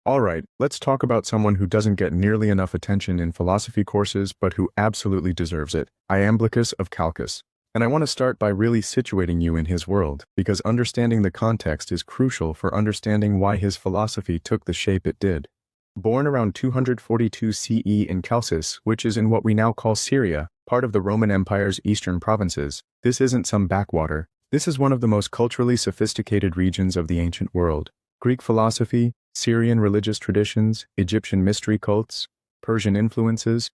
Alright, let's talk about someone who doesn't get nearly enough attention in philosophy courses but who absolutely deserves it, Iamblichus of Chalcis. And I want to start by really situating you in his world, because understanding the context is crucial for understanding why his philosophy took the shape it did. Born around 242 CE in Chalcis, which is in what we now call Syria, part of the Roman Empire's eastern provinces, this isn't some backwater. This is one of the most culturally sophisticated regions of the ancient world. Greek philosophy, Syrian religious traditions, Egyptian mystery cults, Persian influences,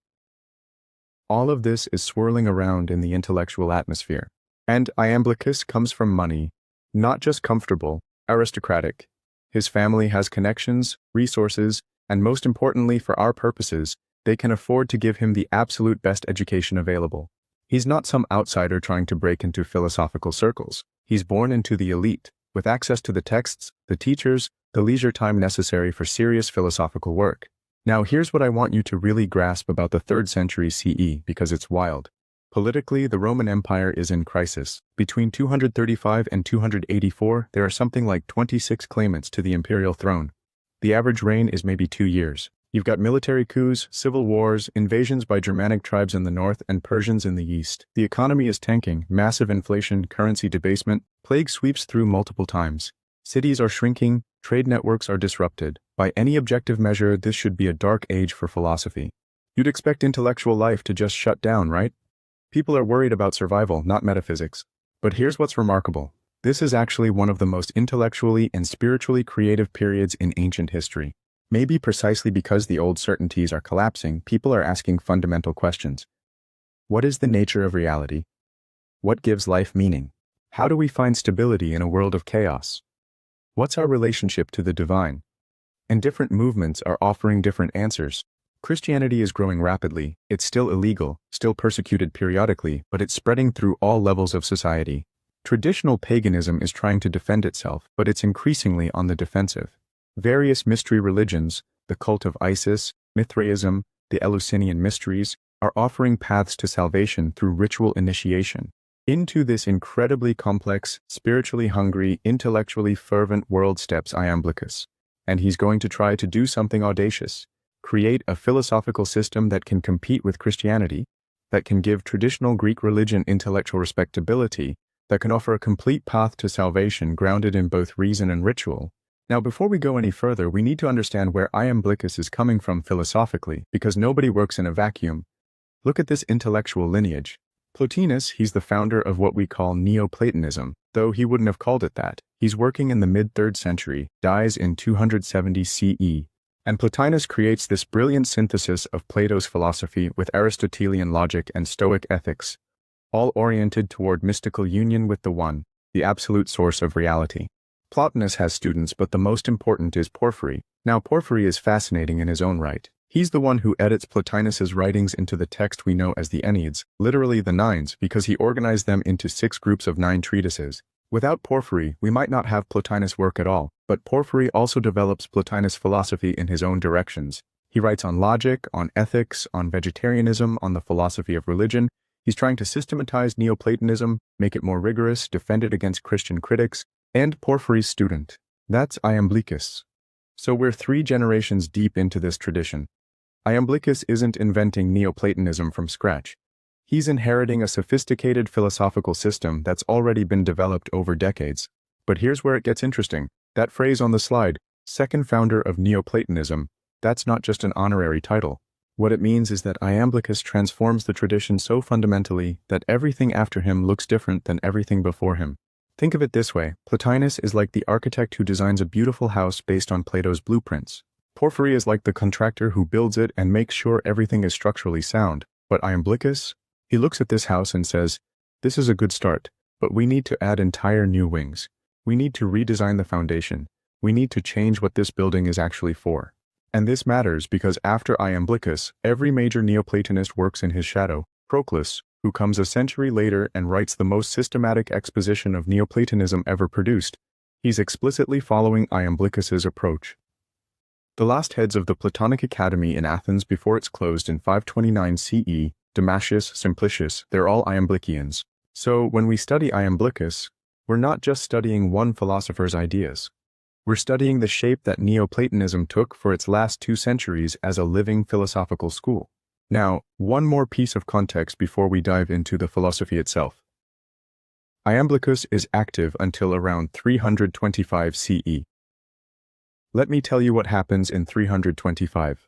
all of this is swirling around in the intellectual atmosphere. And Iamblichus comes from money, not just comfortable, aristocratic. His family has connections, resources, and most importantly for our purposes, they can afford to give him the absolute best education available. He's not some outsider trying to break into philosophical circles. He's born into the elite, with access to the texts, the teachers, the leisure time necessary for serious philosophical work. Now here's what I want you to really grasp about the 3rd century CE because it's wild. Politically, the Roman Empire is in crisis. Between 235 and 284, there are something like 26 claimants to the imperial throne. The average reign is maybe 2 years. You've got military coups, civil wars, invasions by Germanic tribes in the north and Persians in the east. The economy is tanking, massive inflation, currency debasement, plague sweeps through multiple times. Cities are shrinking, trade networks are disrupted. By any objective measure, this should be a dark age for philosophy. You'd expect intellectual life to just shut down, right? People are worried about survival, not metaphysics. But here's what's remarkable. This is actually one of the most intellectually and spiritually creative periods in ancient history. Maybe precisely because the old certainties are collapsing, people are asking fundamental questions. What is the nature of reality? What gives life meaning? How do we find stability in a world of chaos? What's our relationship to the divine? And different movements are offering different answers. Christianity is growing rapidly. It's still illegal, still persecuted periodically, but it's spreading through all levels of society. Traditional paganism is trying to defend itself, but it's increasingly on the defensive. Various mystery religions, the cult of Isis, Mithraism, the Eleusinian mysteries, are offering paths to salvation through ritual initiation. Into this incredibly complex, spiritually hungry, intellectually fervent world steps Iamblichus. And he's going to try to do something audacious. Create a philosophical system that can compete with Christianity, that can give traditional Greek religion intellectual respectability, that can offer a complete path to salvation grounded in both reason and ritual. Now, before we go any further, we need to understand where Iamblichus is coming from philosophically, because nobody works in a vacuum. Look at this intellectual lineage. Plotinus, he's the founder of what we call Neoplatonism, though he wouldn't have called it that. He's working in the mid-3rd century, dies in 270 CE. And Plotinus creates this brilliant synthesis of Plato's philosophy with Aristotelian logic and Stoic ethics, all oriented toward mystical union with the One, the absolute source of reality. Plotinus has students, but the most important is Porphyry. Now, Porphyry is fascinating in his own right. He's the one who edits Plotinus's writings into the text we know as the Enneads, literally the Nines, because he organized them into 6 groups of 9 treatises. Without Porphyry, we might not have Plotinus' work at all, but Porphyry also develops Plotinus' philosophy in his own directions. He writes on logic, on ethics, on vegetarianism, on the philosophy of religion. He's trying to systematize Neoplatonism, make it more rigorous, defend it against Christian critics, and Porphyry's student. That's Iamblichus. So we're 3 generations deep into this tradition. Iamblichus isn't inventing Neoplatonism from scratch. He's inheriting a sophisticated philosophical system that's already been developed over decades. But here's where it gets interesting. That phrase on the slide, second founder of Neoplatonism, that's not just an honorary title. What it means is that Iamblichus transforms the tradition so fundamentally that everything after him looks different than everything before him. Think of it this way, Plotinus is like the architect who designs a beautiful house based on Plato's blueprints. Porphyry is like the contractor who builds it and makes sure everything is structurally sound. But Iamblichus, he looks at this house and says, this is a good start, but we need to add entire new wings. We need to redesign the foundation. We need to change what this building is actually for. And this matters because after Iamblichus, every major Neoplatonist works in his shadow. Proclus, who comes a century later and writes the most systematic exposition of Neoplatonism ever produced, he's explicitly following Iamblichus's approach. The last heads of the Platonic Academy in Athens before it's closed in 529 CE, Damascius, Simplicius, they're all Iamblicians. So when we study Iamblichus, we're not just studying one philosopher's ideas. We're studying the shape that Neoplatonism took for its last 2 centuries as a living philosophical school. Now, one more piece of context before we dive into the philosophy itself. Iamblichus is active until around 325 CE. Let me tell you what happens in 325.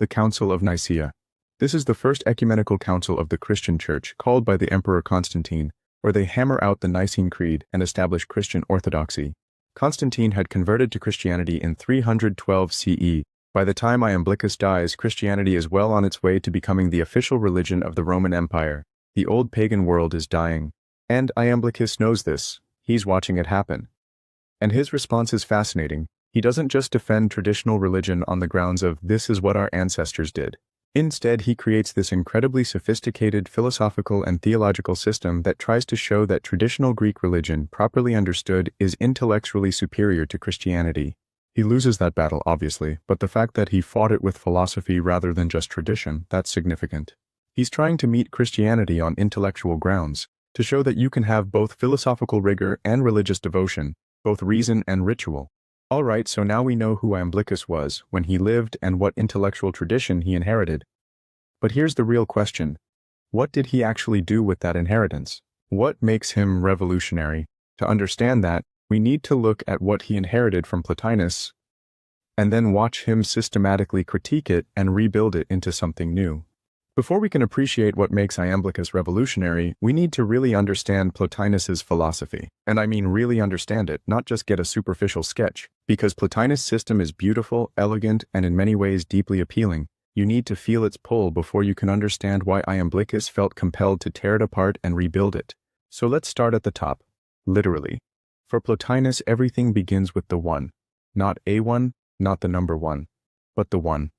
The Council of Nicaea. This is the first ecumenical council of the Christian Church, called by the Emperor Constantine, where they hammer out the Nicene Creed and establish Christian orthodoxy. Constantine had converted to Christianity in 312 CE. By the time Iamblichus dies, Christianity is well on its way to becoming the official religion of the Roman Empire. The old pagan world is dying. And Iamblichus knows this. He's watching it happen. And his response is fascinating. He doesn't just defend traditional religion on the grounds of this is what our ancestors did. Instead, he creates this incredibly sophisticated philosophical and theological system that tries to show that traditional Greek religion, properly understood, is intellectually superior to Christianity. He loses that battle, obviously, but the fact that he fought it with philosophy rather than just tradition, that's significant. He's trying to meet Christianity on intellectual grounds, to show that you can have both philosophical rigor and religious devotion, both reason and ritual. Alright, so now we know who Iamblichus was, when he lived, and what intellectual tradition he inherited. But here's the real question. What did he actually do with that inheritance? What makes him revolutionary? To understand that, we need to look at what he inherited from Plotinus, and then watch him systematically critique it and rebuild it into something new. Before we can appreciate what makes Iamblichus revolutionary, we need to really understand Plotinus's philosophy. And I mean really understand it, not just get a superficial sketch. Because Plotinus' system is beautiful, elegant, and in many ways deeply appealing, you need to feel its pull before you can understand why Iamblichus felt compelled to tear it apart and rebuild it. So let's start at the top. Literally. For Plotinus, everything begins with the One. Not a one, not the number one, but the One.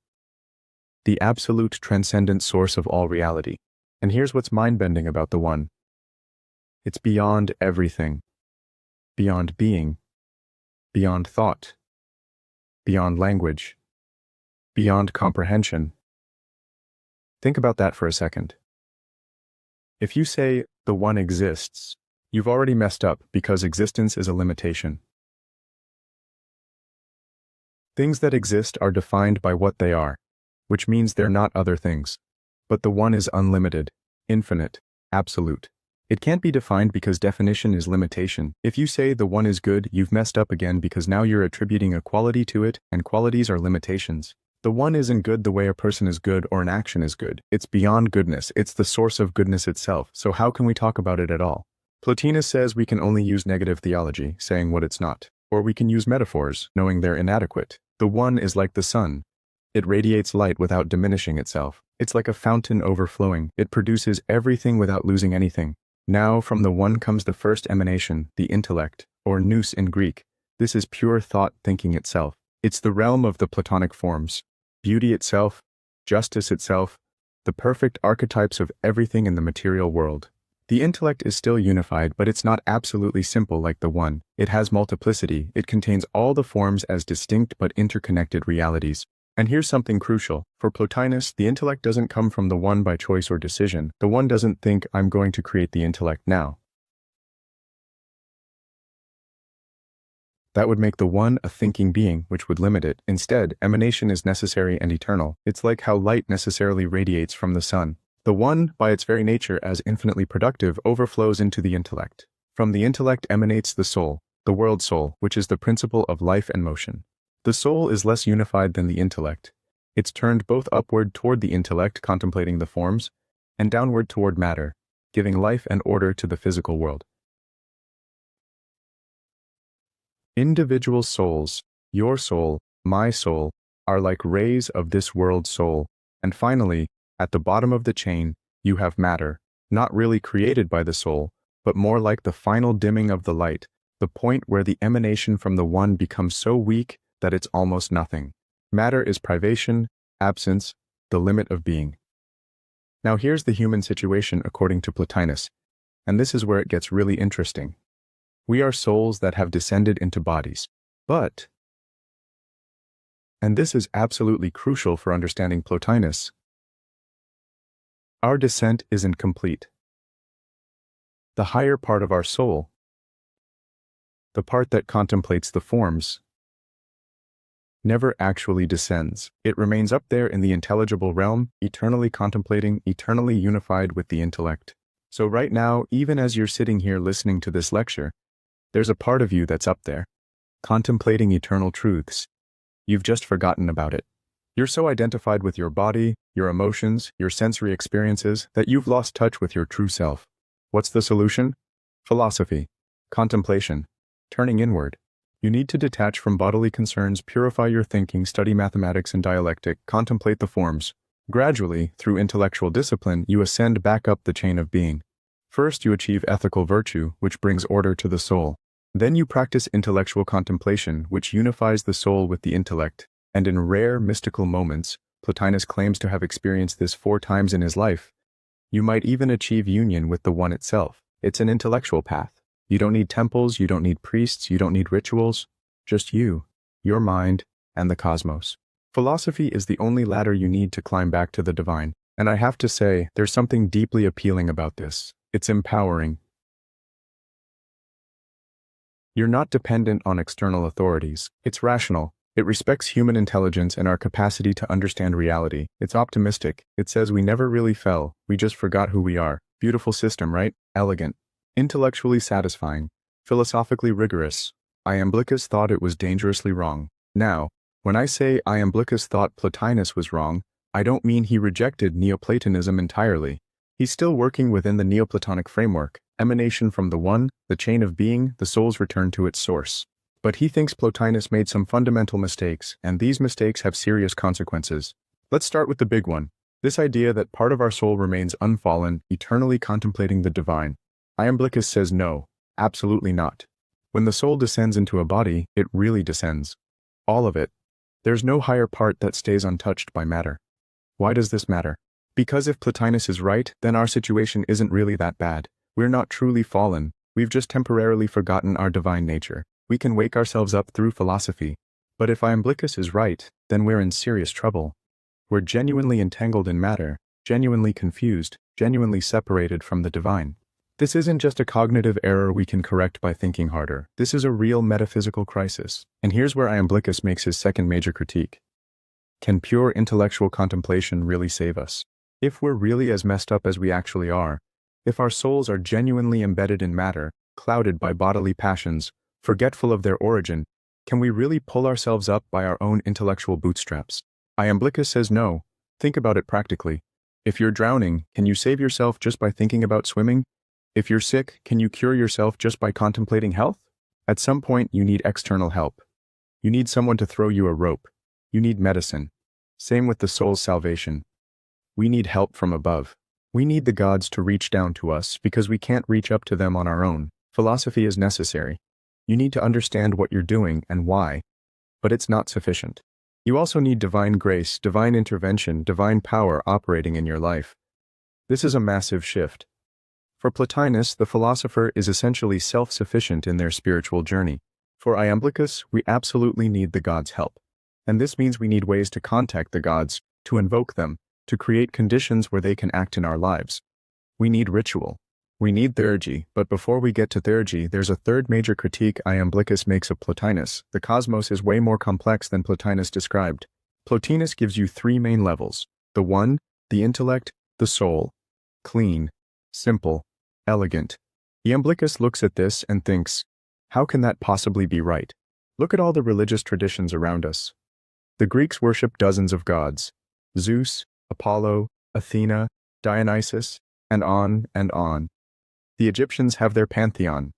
The absolute transcendent source of all reality. And here's what's mind-bending about the One. It's beyond everything. Beyond being. Beyond thought. Beyond language. Beyond comprehension. Think about that for a second. If you say the One exists, you've already messed up because existence is a limitation. Things that exist are defined by what they are, which means they're not other things. But the One is unlimited, infinite, absolute. It can't be defined because definition is limitation. If you say the One is good, you've messed up again because now you're attributing a quality to it, and qualities are limitations. The One isn't good the way a person is good or an action is good. It's beyond goodness. It's the source of goodness itself. So how can we talk about it at all? Plotinus says we can only use negative theology, saying what it's not. Or we can use metaphors, knowing they're inadequate. The One is like the sun. It radiates light without diminishing itself. It's like a fountain overflowing. It produces everything without losing anything. Now from the One comes the first emanation, the intellect, or nous in Greek. This is pure thought thinking itself. It's the realm of the Platonic forms. Beauty itself, justice itself, the perfect archetypes of everything in the material world. The intellect is still unified, but it's not absolutely simple like the One. It has multiplicity. It contains all the forms as distinct but interconnected realities. And here's something crucial. For Plotinus, the intellect doesn't come from the One by choice or decision. The One doesn't think, I'm going to create the intellect now. That would make the One a thinking being, which would limit it. Instead, emanation is necessary and eternal. It's like how light necessarily radiates from the sun. The One, by its very nature as infinitely productive, overflows into the intellect. From the intellect emanates the soul, the world soul, which is the principle of life and motion. The soul is less unified than the intellect. It's turned both upward toward the intellect, contemplating the forms, and downward toward matter, giving life and order to the physical world. Individual souls, your soul, my soul, are like rays of this world's soul. And finally, at the bottom of the chain, you have matter, not really created by the soul, but more like the final dimming of the light, the point where the emanation from the One becomes so weak that it's almost nothing. Matter is privation, absence, the limit of being. Now here's the human situation according to Plotinus, and this is where it gets really interesting. We are souls that have descended into bodies, but, and this is absolutely crucial for understanding Plotinus, our descent isn't complete. The higher part of our soul, the part that contemplates the forms, never actually descends. It remains up there in the intelligible realm, eternally contemplating, eternally unified with the intellect. So right now, even as you're sitting here listening to this lecture, there's a part of you that's up there, contemplating eternal truths. You've just forgotten about it. You're so identified with your body, your emotions, your sensory experiences, that you've lost touch with your true self. What's the solution? Philosophy, contemplation, turning inward. You need to detach from bodily concerns, purify your thinking, study mathematics and dialectic, contemplate the forms. Gradually, through intellectual discipline, you ascend back up the chain of being. First, you achieve ethical virtue, which brings order to the soul. Then you practice intellectual contemplation, which unifies the soul with the intellect. And in rare mystical moments, Plotinus claims to have experienced this 4 times in his life, you might even achieve union with the One itself. It's an intellectual path. You don't need temples, you don't need priests, you don't need rituals. Just you, your mind, and the cosmos. Philosophy is the only ladder you need to climb back to the divine. And I have to say, there's something deeply appealing about this. It's empowering. You're not dependent on external authorities. It's rational. It respects human intelligence and our capacity to understand reality. It's optimistic. It says we never really fell, we just forgot who we are. Beautiful system, right? Elegant. Intellectually satisfying. Philosophically rigorous. Iamblichus thought it was dangerously wrong. Now, when I say Iamblichus thought Plotinus was wrong, I don't mean he rejected Neoplatonism entirely. He's still working within the Neoplatonic framework, emanation from the One, the chain of being, the soul's return to its source. But he thinks Plotinus made some fundamental mistakes, and these mistakes have serious consequences. Let's start with the big one. This idea that part of our soul remains unfallen, eternally contemplating the divine. Iamblichus says no, absolutely not. When the soul descends into a body, it really descends. All of it. There's no higher part that stays untouched by matter. Why does this matter? Because if Plotinus is right, then our situation isn't really that bad. We're not truly fallen, we've just temporarily forgotten our divine nature. We can wake ourselves up through philosophy. But if Iamblichus is right, then we're in serious trouble. We're genuinely entangled in matter, genuinely confused, genuinely separated from the divine. This isn't just a cognitive error we can correct by thinking harder. This is a real metaphysical crisis. And here's where Iamblichus makes his second major critique. Can pure intellectual contemplation really save us? If we're really as messed up as we actually are, if our souls are genuinely embedded in matter, clouded by bodily passions, forgetful of their origin, can we really pull ourselves up by our own intellectual bootstraps? Iamblichus says no. Think about it practically. If you're drowning, can you save yourself just by thinking about swimming? If you're sick, can you cure yourself just by contemplating health? At some point, you need external help. You need someone to throw you a rope. You need medicine. Same with the soul's salvation. We need help from above. We need the gods to reach down to us because we can't reach up to them on our own. Philosophy is necessary. You need to understand what you're doing and why, but it's not sufficient. You also need divine grace, divine intervention, divine power operating in your life. This is a massive shift. For Plotinus, the philosopher is essentially self-sufficient in their spiritual journey. For Iamblichus, we absolutely need the gods' help. And this means we need ways to contact the gods, to invoke them, to create conditions where they can act in our lives. We need ritual. We need Theurgy, but before we get to Theurgy, there's a third major critique Iamblichus makes of Plotinus. The cosmos is way more complex than Plotinus described. Plotinus gives you 3 main levels: the One, the intellect, the soul. Clean, simple, elegant. Iamblichus looks at this and thinks, how can that possibly be right? Look at all the religious traditions around us. The Greeks worship dozens of gods: Zeus, Apollo, Athena, Dionysus, and on and on. The Egyptians have their pantheon.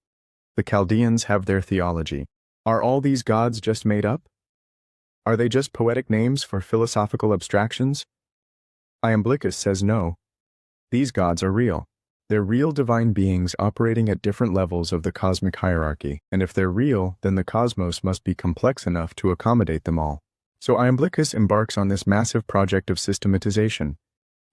The Chaldeans have their theology. Are all these gods just made up? Are they just poetic names for philosophical abstractions? Iamblichus says no. These gods are real. They're real divine beings operating at different levels of the cosmic hierarchy, and if they're real, then the cosmos must be complex enough to accommodate them all. So Iamblichus embarks on this massive project of systematization.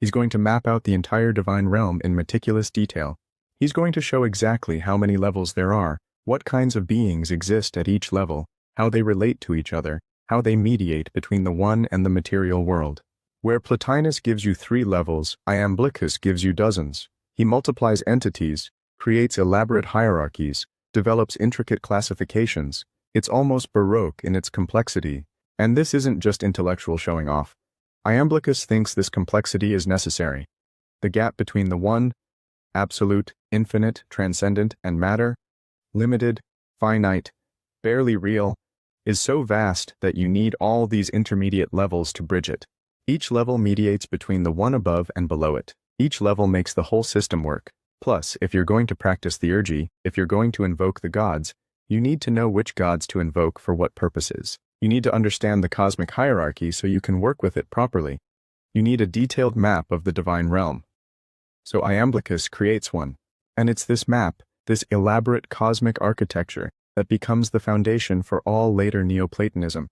He's going to map out the entire divine realm in meticulous detail. He's going to show exactly how many levels there are, what kinds of beings exist at each level, how they relate to each other, how they mediate between the one and the material world. Where Plotinus gives you 3 levels, Iamblichus gives you dozens. He multiplies entities, creates elaborate hierarchies, develops intricate classifications. It's almost Baroque in its complexity. And this isn't just intellectual showing off. Iamblichus thinks this complexity is necessary. The gap between the one, absolute, infinite, transcendent, and matter, limited, finite, barely real, is so vast that you need all these intermediate levels to bridge it. Each level mediates between the one above and below it. Each level makes the whole system work. Plus, if you're going to practice Theurgy, if you're going to invoke the gods, you need to know which gods to invoke for what purposes. You need to understand the cosmic hierarchy so you can work with it properly. You need a detailed map of the divine realm. So Iamblichus creates one. And it's this map, this elaborate cosmic architecture, that becomes the foundation for all later Neoplatonism.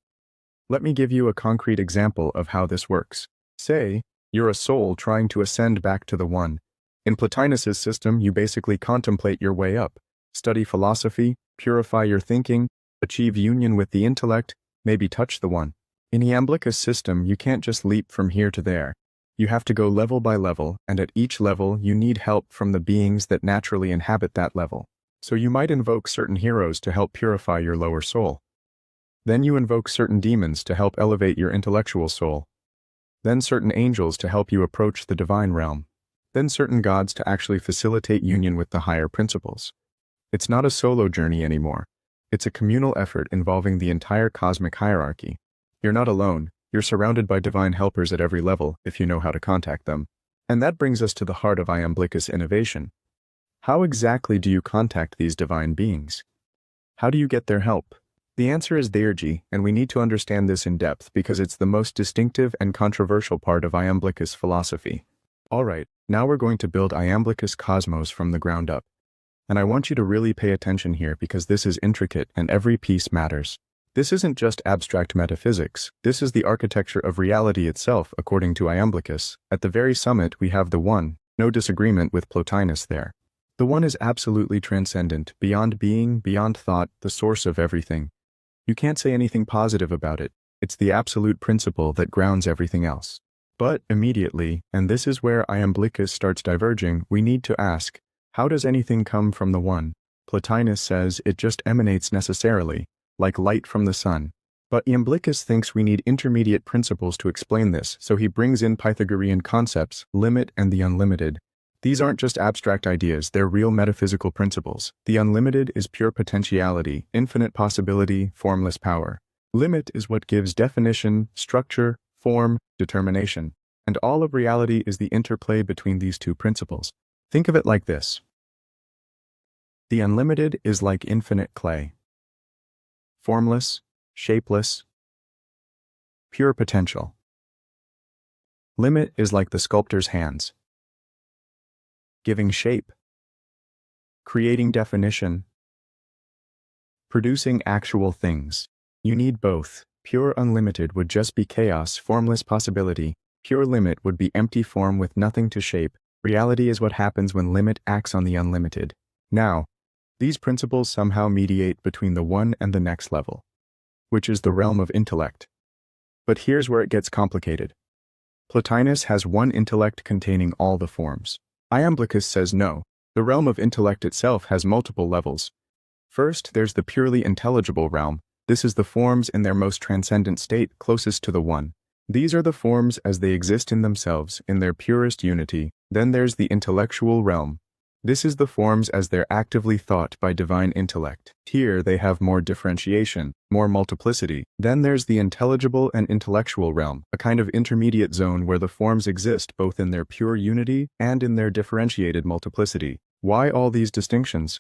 Let me give you a concrete example of how this works. Say, you're a soul trying to ascend back to the one. In Plotinus's system, you basically contemplate your way up, study philosophy, purify your thinking, achieve union with the intellect, maybe touch the one. In Iamblichus' system, you can't just leap from here to there. You have to go level by level, and at each level, you need help from the beings that naturally inhabit that level. So you might invoke certain heroes to help purify your lower soul. Then you invoke certain demons to help elevate your intellectual soul. Then certain angels to help you approach the divine realm. Then certain gods to actually facilitate union with the higher principles. It's not a solo journey anymore. It's a communal effort involving the entire cosmic hierarchy. You're not alone. You're surrounded by divine helpers at every level if you know how to contact them. And that brings us to the heart of Iamblichus' innovation. How exactly do you contact these divine beings? How do you get their help? The answer is Theurgy, and we need to understand this in depth because it's the most distinctive and controversial part of Iamblichus' philosophy. Alright, now we're going to build Iamblichus' cosmos from the ground up. And I want you to really pay attention here because this is intricate and every piece matters. This isn't just abstract metaphysics, this is the architecture of reality itself according to Iamblichus. At the very summit we have the one, no disagreement with Plotinus there. The one is absolutely transcendent, beyond being, beyond thought, the source of everything. You can't say anything positive about it. It's the absolute principle that grounds everything else. But immediately, and this is where Iamblichus starts diverging, we need to ask, how does anything come from the one? Plotinus says it just emanates necessarily, like light from the sun. But Iamblichus thinks we need intermediate principles to explain this, so he brings in Pythagorean concepts, limit and the unlimited. These aren't just abstract ideas, they're real metaphysical principles. The unlimited is pure potentiality, infinite possibility, formless power. Limit is what gives definition, structure, form, determination. And all of reality is the interplay between these two principles. Think of it like this. The unlimited is like infinite clay. Formless, shapeless, pure potential. Limit is like the sculptor's hands. Giving shape, creating definition, producing actual things. You need both. Pure unlimited would just be chaos, formless possibility. Pure limit would be empty form with nothing to shape. Reality is what happens when limit acts on the unlimited. Now, these principles somehow mediate between the one and the next level, which is the realm of intellect. But here's where it gets complicated. Plotinus has one intellect containing all the forms. Iamblichus says no, the realm of intellect itself has multiple levels. First, there's the purely intelligible realm. This is the forms in their most transcendent state closest to the one. These are the forms as they exist in themselves, in their purest unity. Then there's the intellectual realm. This is the forms as they're actively thought by divine intellect. Here they have more differentiation, more multiplicity. Then there's the intelligible and intellectual realm, a kind of intermediate zone where the forms exist both in their pure unity and in their differentiated multiplicity. Why all these distinctions?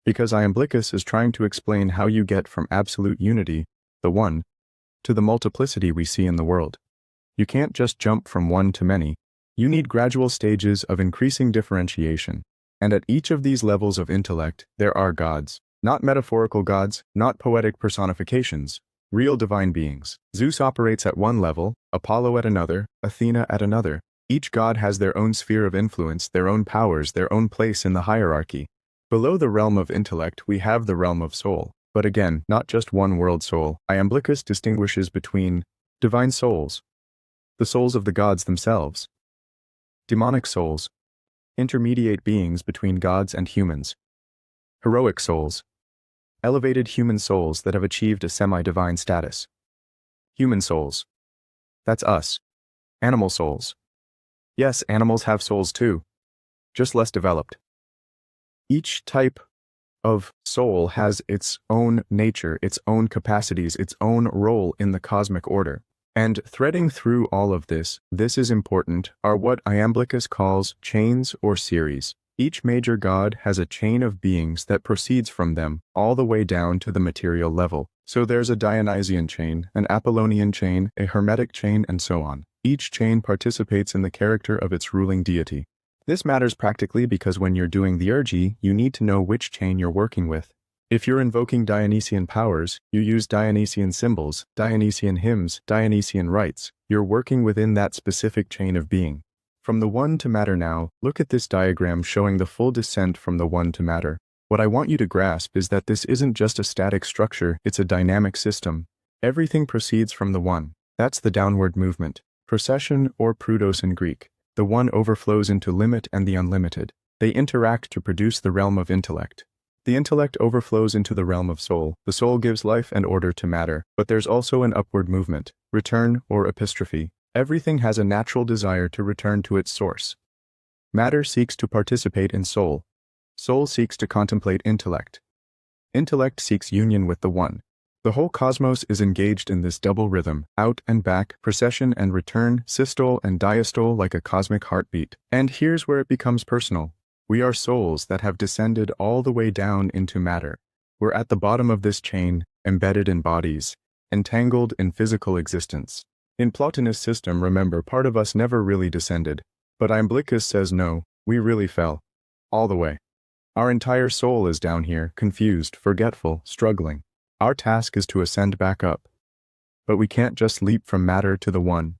Because Iamblichus is trying to explain how you get from absolute unity, the one, to the multiplicity we see in the world. You can't just jump from one to many. You need gradual stages of increasing differentiation. And at each of these levels of intellect, there are gods. Not metaphorical gods, not poetic personifications, real divine beings. Zeus operates at one level, Apollo at another, Athena at another. Each god has their own sphere of influence, their own powers, their own place in the hierarchy. Below the realm of intellect, we have the realm of soul. But again, not just one world soul. Iamblichus distinguishes between divine souls, the souls of the gods themselves, demonic souls, intermediate beings between gods and humans, heroic souls, Elevated human souls that have achieved a semi-divine status. Human souls. That's us. Animal souls. Yes, animals have souls too, just less developed. Each type of soul has its own nature, its own capacities, its own role in the cosmic order. And threading through all of this is important, are what Iamblichus calls chains or series. Each major god has a chain of beings that proceeds from them all the way down to the material level. So there's a Dionysian chain, an Apollonian chain, a Hermetic chain, and so on. Each chain participates in the character of its ruling deity. This matters practically because when you're doing Theurgy, you need to know which chain you're working with. If you're invoking Dionysian powers, you use Dionysian symbols, Dionysian hymns, Dionysian rites. You're working within that specific chain of being. From the one to matter now, look at this diagram showing the full descent from the one to matter. What I want you to grasp is that this isn't just a static structure, it's a dynamic system. Everything proceeds from the one. That's the downward movement. Procession or prudos in Greek. The one overflows into limit and the unlimited. They interact to produce the realm of intellect. The intellect overflows into the realm of soul. The soul gives life and order to matter, but there's also an upward movement, return or epistrophe. Everything has a natural desire to return to its source. Matter seeks to participate in soul. Soul seeks to contemplate intellect. Intellect seeks union with the one. The whole cosmos is engaged in this double rhythm, out and back, procession and return, systole and diastole like a cosmic heartbeat. And here's where it becomes personal. We are souls that have descended all the way down into matter. We're at the bottom of this chain, embedded in bodies, entangled in physical existence. In Plotinus' system, remember, part of us never really descended. But Iamblichus says no, we really fell. All the way. Our entire soul is down here, confused, forgetful, struggling. Our task is to ascend back up. But we can't just leap from matter to the one.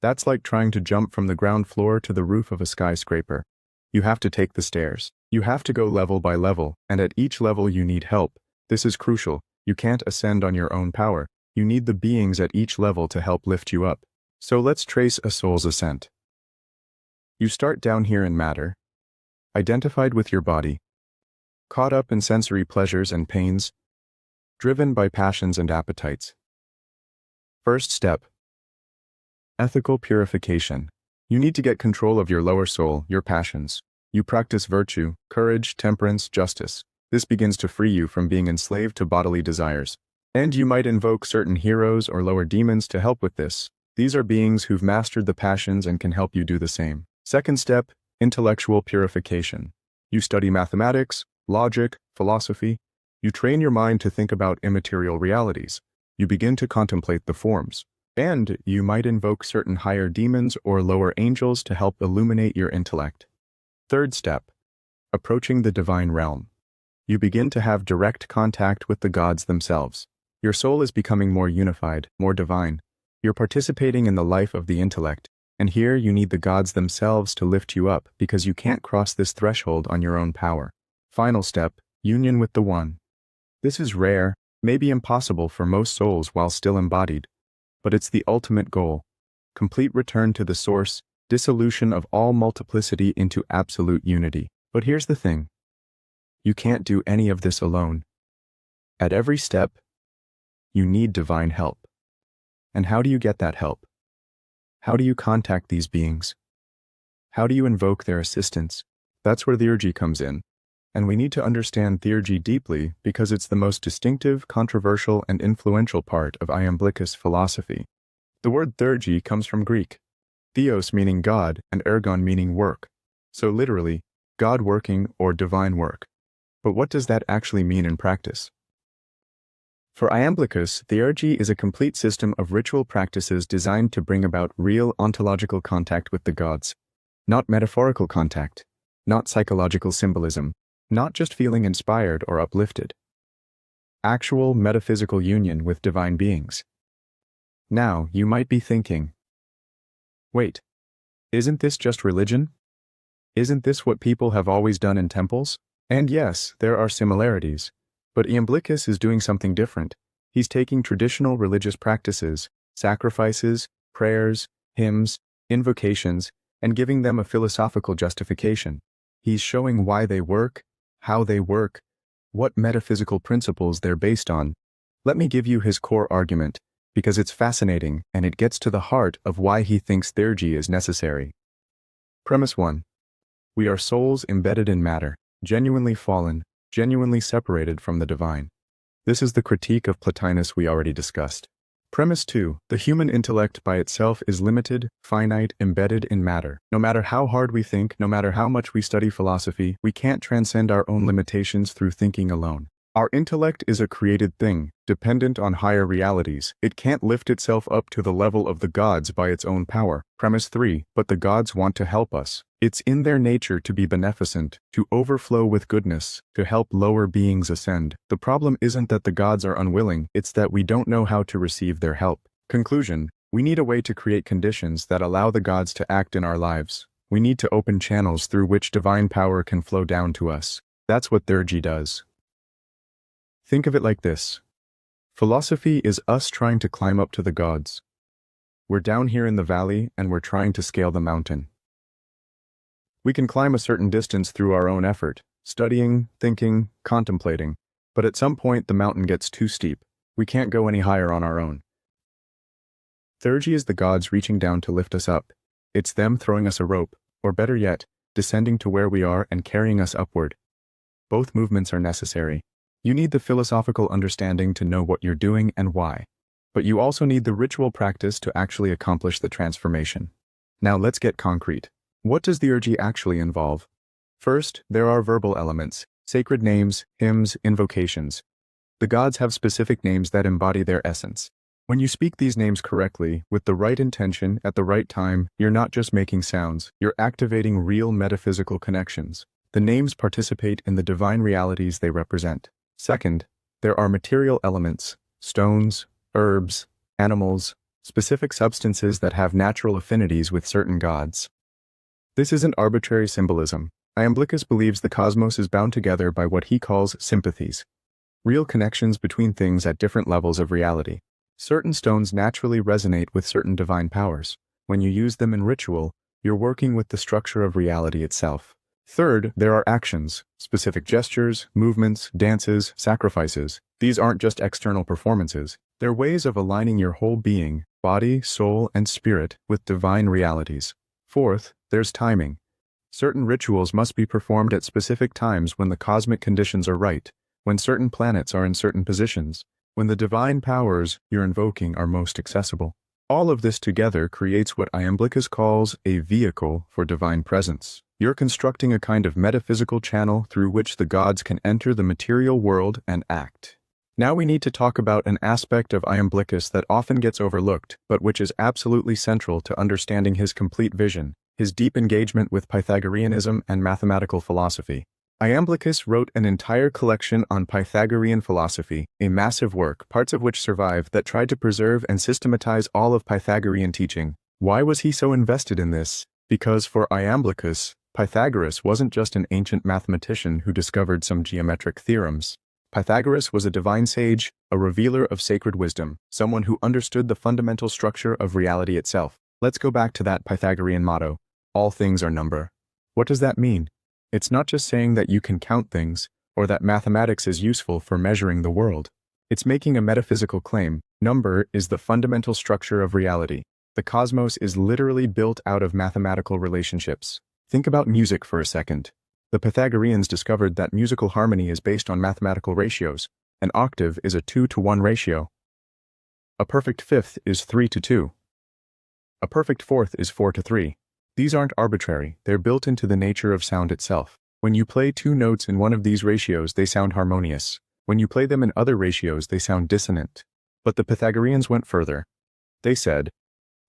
That's like trying to jump from the ground floor to the roof of a skyscraper. You have to take the stairs. You have to go level by level, and at each level you need help. This is crucial. You can't ascend on your own power. You need the beings at each level to help lift you up. So let's trace a soul's ascent. You start down here in matter, identified with your body, caught up in sensory pleasures and pains, driven by passions and appetites. First step. Ethical purification. You need to get control of your lower soul, your passions. You practice virtue, courage, temperance, justice. This begins to free you from being enslaved to bodily desires. And you might invoke certain heroes or lower demons to help with this. These are beings who've mastered the passions and can help you do the same. Second step, intellectual purification. You study mathematics, logic, philosophy. You train your mind to think about immaterial realities. You begin to contemplate the forms. And you might invoke certain higher demons or lower angels to help illuminate your intellect. Third step, approaching the divine realm. You begin to have direct contact with the gods themselves. Your soul is becoming more unified, more divine. You're participating in the life of the intellect, and here you need the gods themselves to lift you up because you can't cross this threshold on your own power. Final step, union with the One. This is rare, maybe impossible for most souls while still embodied, but it's the ultimate goal. Complete return to the source, dissolution of all multiplicity into absolute unity. But here's the thing. You can't do any of this alone. At every step, you need divine help. And how do you get that help? How do you contact these beings? How do you invoke their assistance? That's where Theurgy comes in. And we need to understand Theurgy deeply because it's the most distinctive, controversial, and influential part of Iamblichus philosophy. The word Theurgy comes from Greek. Theos meaning God and ergon meaning work. So literally, God working or divine work. But what does that actually mean in practice? For Iamblichus, Theurgy is a complete system of ritual practices designed to bring about real ontological contact with the gods. Not metaphorical contact. Not psychological symbolism. Not just feeling inspired or uplifted. Actual metaphysical union with divine beings. Now, you might be thinking, wait, isn't this just religion? Isn't this what people have always done in temples? And yes, there are similarities. But Iamblichus is doing something different. He's taking traditional religious practices, sacrifices, prayers, hymns, invocations, and giving them a philosophical justification. He's showing why they work, how they work, what metaphysical principles they're based on. Let me give you his core argument, because it's fascinating and it gets to the heart of why he thinks Theurgy is necessary. Premise 1. We are souls embedded in matter, genuinely fallen, genuinely separated from the divine. This is the critique of Plotinus we already discussed. Premise 2. The human intellect by itself is limited, finite, embedded in matter. No matter how hard we think, no matter how much we study philosophy, we can't transcend our own limitations through thinking alone. Our intellect is a created thing, dependent on higher realities. It can't lift itself up to the level of the gods by its own power. Premise 3. But the gods want to help us. It's in their nature to be beneficent, to overflow with goodness, to help lower beings ascend. The problem isn't that the gods are unwilling, it's that we don't know how to receive their help. Conclusion. We need a way to create conditions that allow the gods to act in our lives. We need to open channels through which divine power can flow down to us. That's what Theurgy does. Think of it like this. Philosophy is us trying to climb up to the gods. We're down here in the valley and we're trying to scale the mountain. We can climb a certain distance through our own effort, studying, thinking, contemplating, but at some point the mountain gets too steep. We can't go any higher on our own. Theurgy is the gods reaching down to lift us up. It's them throwing us a rope, or better yet, descending to where we are and carrying us upward. Both movements are necessary. You need the philosophical understanding to know what you're doing and why. But you also need the ritual practice to actually accomplish the transformation. Now let's get concrete. What does Theurgy actually involve? First, there are verbal elements, sacred names, hymns, invocations. The gods have specific names that embody their essence. When you speak these names correctly, with the right intention, at the right time, you're not just making sounds, you're activating real metaphysical connections. The names participate in the divine realities they represent. Second, there are material elements, stones, herbs, animals, specific substances that have natural affinities with certain gods. This isn't arbitrary symbolism. Iamblichus believes the cosmos is bound together by what he calls sympathies, real connections between things at different levels of reality. Certain stones naturally resonate with certain divine powers. When you use them in ritual, you're working with the structure of reality itself. Third, there are actions, specific gestures, movements, dances, sacrifices. These aren't just external performances. They're ways of aligning your whole being, body, soul, and spirit with divine realities. Fourth, there's timing. Certain rituals must be performed at specific times when the cosmic conditions are right, when certain planets are in certain positions, when the divine powers you're invoking are most accessible. All of this together creates what Iamblichus calls a vehicle for divine presence. You're constructing a kind of metaphysical channel through which the gods can enter the material world and act. Now we need to talk about an aspect of Iamblichus that often gets overlooked, but which is absolutely central to understanding his complete vision, his deep engagement with Pythagoreanism and mathematical philosophy. Iamblichus wrote an entire collection on Pythagorean philosophy, a massive work, parts of which survive, that tried to preserve and systematize all of Pythagorean teaching. Why was he so invested in this? Because for Iamblichus, Pythagoras wasn't just an ancient mathematician who discovered some geometric theorems. Pythagoras was a divine sage, a revealer of sacred wisdom, someone who understood the fundamental structure of reality itself. Let's go back to that Pythagorean motto, all things are number. What does that mean? It's not just saying that you can count things, or that mathematics is useful for measuring the world. It's making a metaphysical claim. Number is the fundamental structure of reality. The cosmos is literally built out of mathematical relationships. Think about music for a second. The Pythagoreans discovered that musical harmony is based on mathematical ratios. An octave is a 2-to-1 ratio. A perfect fifth is 3-to-2. A perfect fourth is 4-to-3. These aren't arbitrary, they're built into the nature of sound itself. When you play two notes in one of these ratios, they sound harmonious. When you play them in other ratios, they sound dissonant. But the Pythagoreans went further. They said,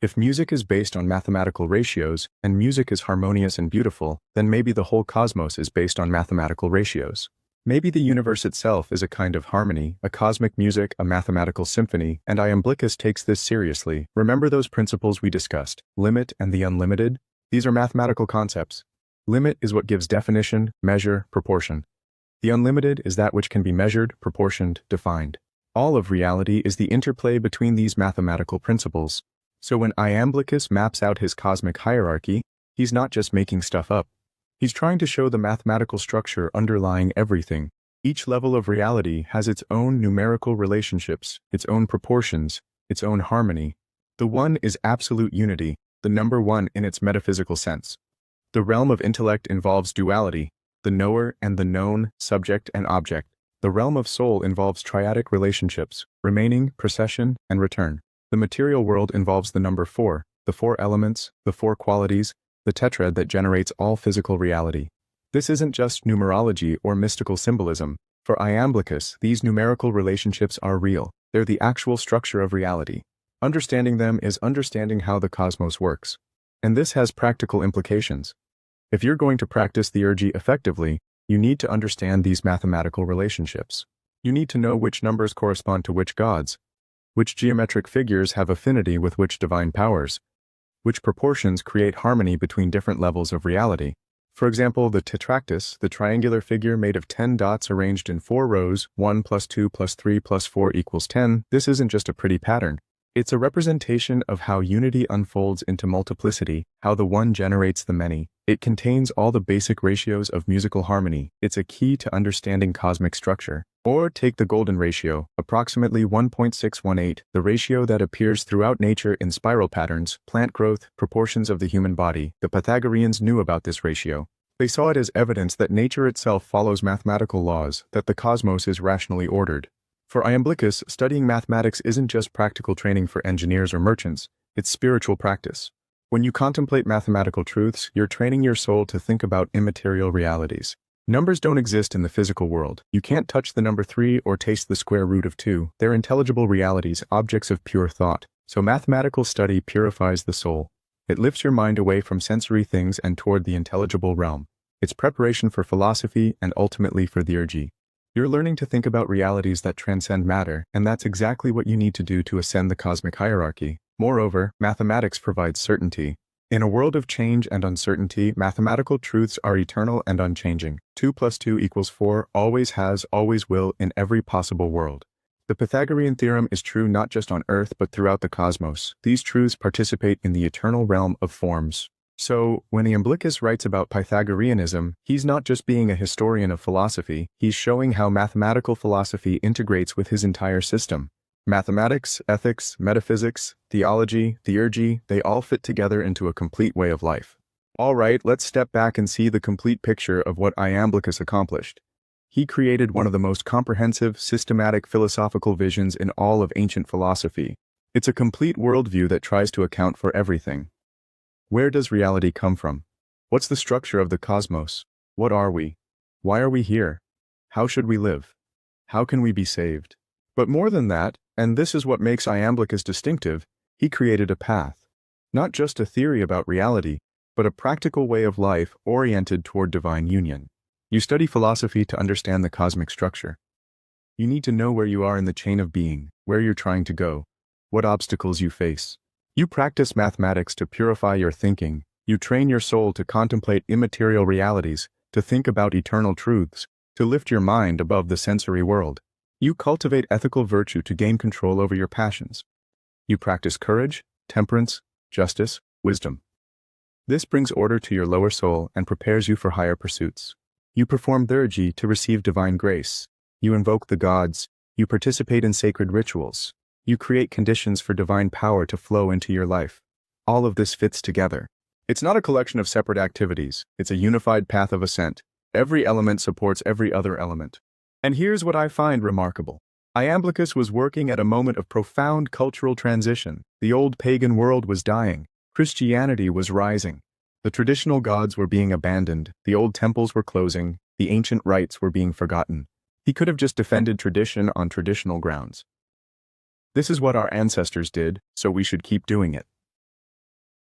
if music is based on mathematical ratios, and music is harmonious and beautiful, then maybe the whole cosmos is based on mathematical ratios. Maybe the universe itself is a kind of harmony, a cosmic music, a mathematical symphony, and Iamblichus takes this seriously. Remember those principles we discussed, limit and the unlimited? These are mathematical concepts. Limit is what gives definition, measure, proportion. The unlimited is that which can be measured, proportioned, defined. All of reality is the interplay between these mathematical principles. So when Iamblichus maps out his cosmic hierarchy, he's not just making stuff up. He's trying to show the mathematical structure underlying everything. Each level of reality has its own numerical relationships, its own proportions, its own harmony. The one is absolute unity, the number one in its metaphysical sense. The realm of intellect involves duality, the knower and the known, subject and object. The realm of soul involves triadic relationships, remaining, procession, and return. The material world involves the number 4, the 4 elements, the 4 qualities, the tetrad that generates all physical reality. This isn't just numerology or mystical symbolism. For Iamblichus, these numerical relationships are real. They're the actual structure of reality. Understanding them is understanding how the cosmos works. And this has practical implications. If you're going to practice Theurgy effectively, you need to understand these mathematical relationships. You need to know which numbers correspond to which gods, which geometric figures have affinity with which divine powers, which proportions create harmony between different levels of reality. For example, the tetractys, the triangular figure made of 10 dots arranged in 4 rows, 1 plus 2 plus 3 plus 4 equals 10, this isn't just a pretty pattern. It's a representation of how unity unfolds into multiplicity, how the one generates the many. It contains all the basic ratios of musical harmony. It's a key to understanding cosmic structure. Or take the golden ratio, approximately 1.618, the ratio that appears throughout nature in spiral patterns, plant growth, proportions of the human body. The Pythagoreans knew about this ratio. They saw it as evidence that nature itself follows mathematical laws, that the cosmos is rationally ordered. For Iamblichus, studying mathematics isn't just practical training for engineers or merchants, it's spiritual practice. When you contemplate mathematical truths, you're training your soul to think about immaterial realities. Numbers don't exist in the physical world. You can't touch the number 3 or taste the square root of 2. They're intelligible realities, objects of pure thought. So mathematical study purifies the soul. It lifts your mind away from sensory things and toward the intelligible realm. It's preparation for philosophy and ultimately for Theurgy. You're learning to think about realities that transcend matter, and that's exactly what you need to do to ascend the cosmic hierarchy. Moreover, mathematics provides certainty. In a world of change and uncertainty, mathematical truths are eternal and unchanging. 2 plus 2 equals 4 always has, always will in every possible world. The Pythagorean theorem is true not just on Earth but throughout the cosmos. These truths participate in the eternal realm of forms. So, when Iamblichus writes about Pythagoreanism, he's not just being a historian of philosophy, he's showing how mathematical philosophy integrates with his entire system. Mathematics, ethics, metaphysics, theology, theurgy, they all fit together into a complete way of life. Alright, let's step back and see the complete picture of what Iamblichus accomplished. He created one of the most comprehensive, systematic philosophical visions in all of ancient philosophy. It's a complete worldview that tries to account for everything. Where does reality come from? What's the structure of the cosmos? What are we? Why are we here? How should we live? How can we be saved? But more than that, and this is what makes Iamblichus distinctive, he created a path. Not just a theory about reality, but a practical way of life oriented toward divine union. You study philosophy to understand the cosmic structure. You need to know where you are in the chain of being, where you're trying to go, what obstacles you face. You practice mathematics to purify your thinking. You train your soul to contemplate immaterial realities, to think about eternal truths, to lift your mind above the sensory world. You cultivate ethical virtue to gain control over your passions. You practice courage, temperance, justice, wisdom. This brings order to your lower soul and prepares you for higher pursuits. You perform Theurgy to receive divine grace. You invoke the gods. You participate in sacred rituals. You create conditions for divine power to flow into your life. All of this fits together. It's not a collection of separate activities. It's a unified path of ascent. Every element supports every other element. And here's what I find remarkable. Iamblichus was working at a moment of profound cultural transition. The old pagan world was dying. Christianity was rising. The traditional gods were being abandoned. The old temples were closing. The ancient rites were being forgotten. He could have just defended tradition on traditional grounds. This is what our ancestors did, so we should keep doing it.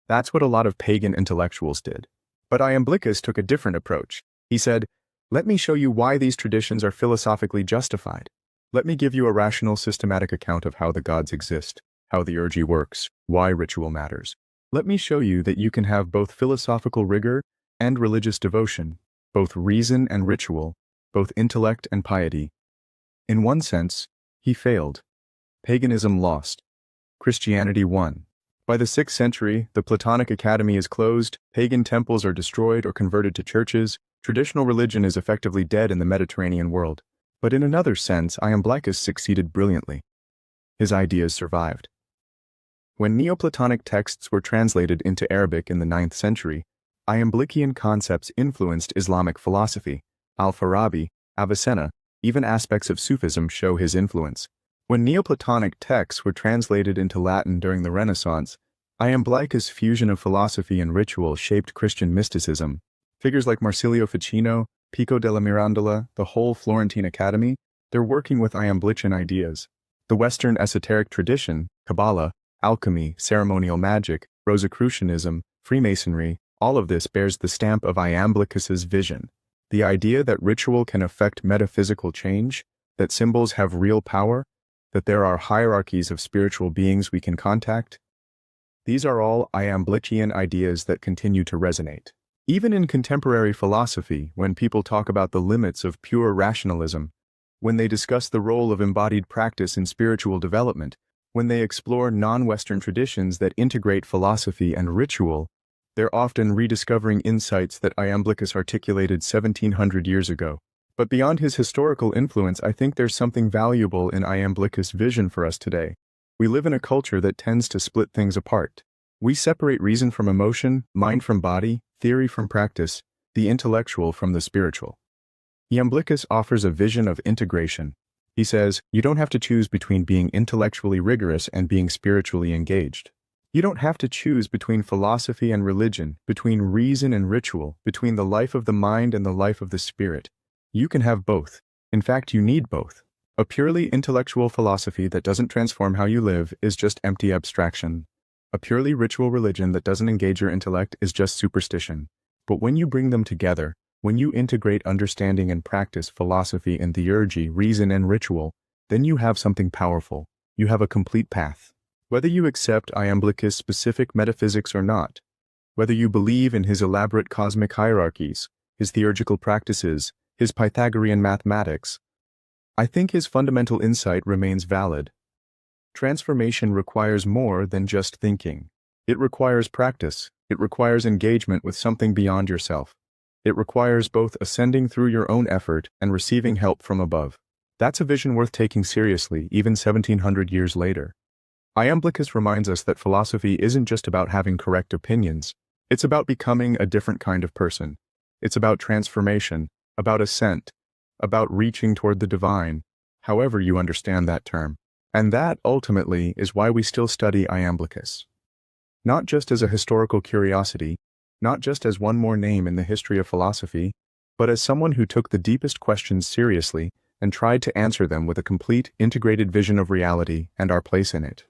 That's what a lot of pagan intellectuals did. But Iamblichus took a different approach. He said, let me show you why these traditions are philosophically justified. Let me give you a rational, systematic account of how the gods exist, how the Theurgy works, why ritual matters. Let me show you that you can have both philosophical rigor and religious devotion, both reason and ritual, both intellect and piety. In one sense, he failed. Paganism lost. Christianity won. By the 6th century, the Platonic Academy is closed, pagan temples are destroyed or converted to churches, traditional religion is effectively dead in the Mediterranean world. But in another sense, Iamblichus succeeded brilliantly. His ideas survived. When Neoplatonic texts were translated into Arabic in the 9th century, Iamblichian concepts influenced Islamic philosophy. Al-Farabi, Avicenna, even aspects of Sufism show his influence. When Neoplatonic texts were translated into Latin during the Renaissance, Iamblichus' fusion of philosophy and ritual shaped Christian mysticism. Figures like Marsilio Ficino, Pico della Mirandola, the whole Florentine Academy, they're working with Iamblichian ideas. The Western esoteric tradition, Kabbalah, alchemy, ceremonial magic, Rosicrucianism, Freemasonry, all of this bears the stamp of Iamblichus's vision. The idea that ritual can affect metaphysical change, that symbols have real power, that there are hierarchies of spiritual beings we can contact. These are all Iamblichian ideas that continue to resonate. Even in contemporary philosophy, when people talk about the limits of pure rationalism, when they discuss the role of embodied practice in spiritual development, when they explore non-Western traditions that integrate philosophy and ritual, they're often rediscovering insights that Iamblichus articulated 1700 years ago. But beyond his historical influence, I think there's something valuable in Iamblichus' vision for us today. We live in a culture that tends to split things apart. We separate reason from emotion, mind from body, theory from practice, the intellectual from the spiritual. Iamblichus offers a vision of integration. He says, you don't have to choose between being intellectually rigorous and being spiritually engaged. You don't have to choose between philosophy and religion, between reason and ritual, between the life of the mind and the life of the spirit. You can have both. In fact, you need both. A purely intellectual philosophy that doesn't transform how you live is just empty abstraction. A purely ritual religion that doesn't engage your intellect is just superstition. But when you bring them together, when you integrate understanding and practice philosophy and theurgy, reason and ritual, then you have something powerful. You have a complete path. Whether you accept Iamblichus' specific metaphysics or not, whether you believe in his elaborate cosmic hierarchies, his theurgical practices, his Pythagorean mathematics, I think his fundamental insight remains valid. Transformation requires more than just thinking. It requires practice. It requires engagement with something beyond yourself. It requires both ascending through your own effort and receiving help from above. That's a vision worth taking seriously, even 1700 years later. Iamblichus reminds us that philosophy isn't just about having correct opinions. It's about becoming a different kind of person. It's about transformation, about ascent, about reaching toward the divine, however you understand that term. And that, ultimately, is why we still study Iamblichus. Not just as a historical curiosity, not just as one more name in the history of philosophy, but as someone who took the deepest questions seriously and tried to answer them with a complete, integrated vision of reality and our place in it.